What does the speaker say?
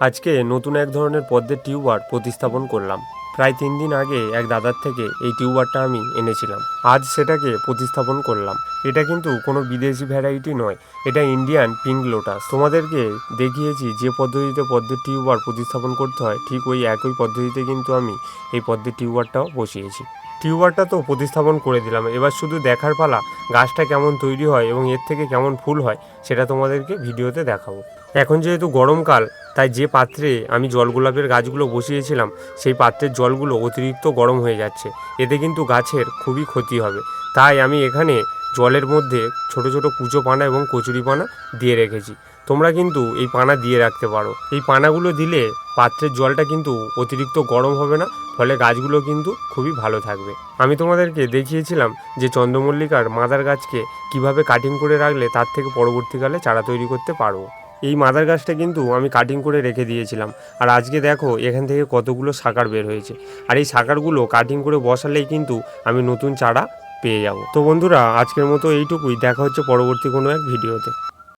আজকে নতুন এক ধরনের পদ্মের টিউবার প্রতিস্থাপন করলাম। প্রায় 3 দিন আগে এক দাদার থেকে এই টিউবারটা আমি এনেছিলাম। আজ সেটাকে প্রতিস্থাপন করলাম। এটা কিন্তু কোনো বিদেশি ভ্যারাইটি নয়, এটা ইন্ডিয়ান পিঙ্ক লোটাস। তোমাদেরকে দেখিয়েছি যে পদ্ধতিতে পদ্মের টিউবার প্রতিস্থাপন করতে হয়, ঠিক ওই একই পদ্ধতিতে কিন্তু আমি এই পদ্মের টিউবারটাও বসিয়েছি। টিউবারটা তো প্রতিস্থাপন করে দিলাম, এবার শুধু দেখার পালা গাছটা কেমন তৈরি হয় এবং এর থেকে কেমন ফুল হয় সেটা তোমাদেরকে ভিডিওতে দেখাবো। এখন যেহেতু গরমকাল, তাই যে পাত্রে আমি জল গোলাপের গাছগুলো বসিয়েছিলাম সেই পাত্রের জলগুলো অতিরিক্ত গরম হয়ে যাচ্ছে, এতে কিন্তু গাছের খুবই ক্ষতি হবে। তাই আমি এখানে জলের মধ্যে ছোট ছোট কুচো পানা এবং কচুরি পানা দিয়ে রেখেছি। তোমরা কিন্তু এই পানা দিয়ে রাখতে পারো। এই পানাগুলো দিলে পাত্রের জলটা কিন্তু অতিরিক্ত গরম হবে না, ফলে গাছগুলো কিন্তু খুবই ভালো থাকবে। আমি তোমাদেরকে দেখিয়েছিলাম যে চন্দ্রমল্লিকার মাদার গাছকে কিভাবে কাটিং করে রাখলে তার থেকে পরবর্তীকালে চারা তৈরি করতে পারবো। এই মাদার গাছটা কিন্তু আমি কাটিং করে রেখে দিয়েছিলাম, আর আজকে দেখো এখান থেকে কতগুলো শাখার বের হয়েছে। আর এই শাখারগুলো কাটিং করে বসালেই কিন্তু আমি নতুন চারা পেয়ে যাব। তো বন্ধুরা, আজকের মতো এইটুকুই। দেখা হচ্ছে পরবর্তী কোনো এক ভিডিওতে।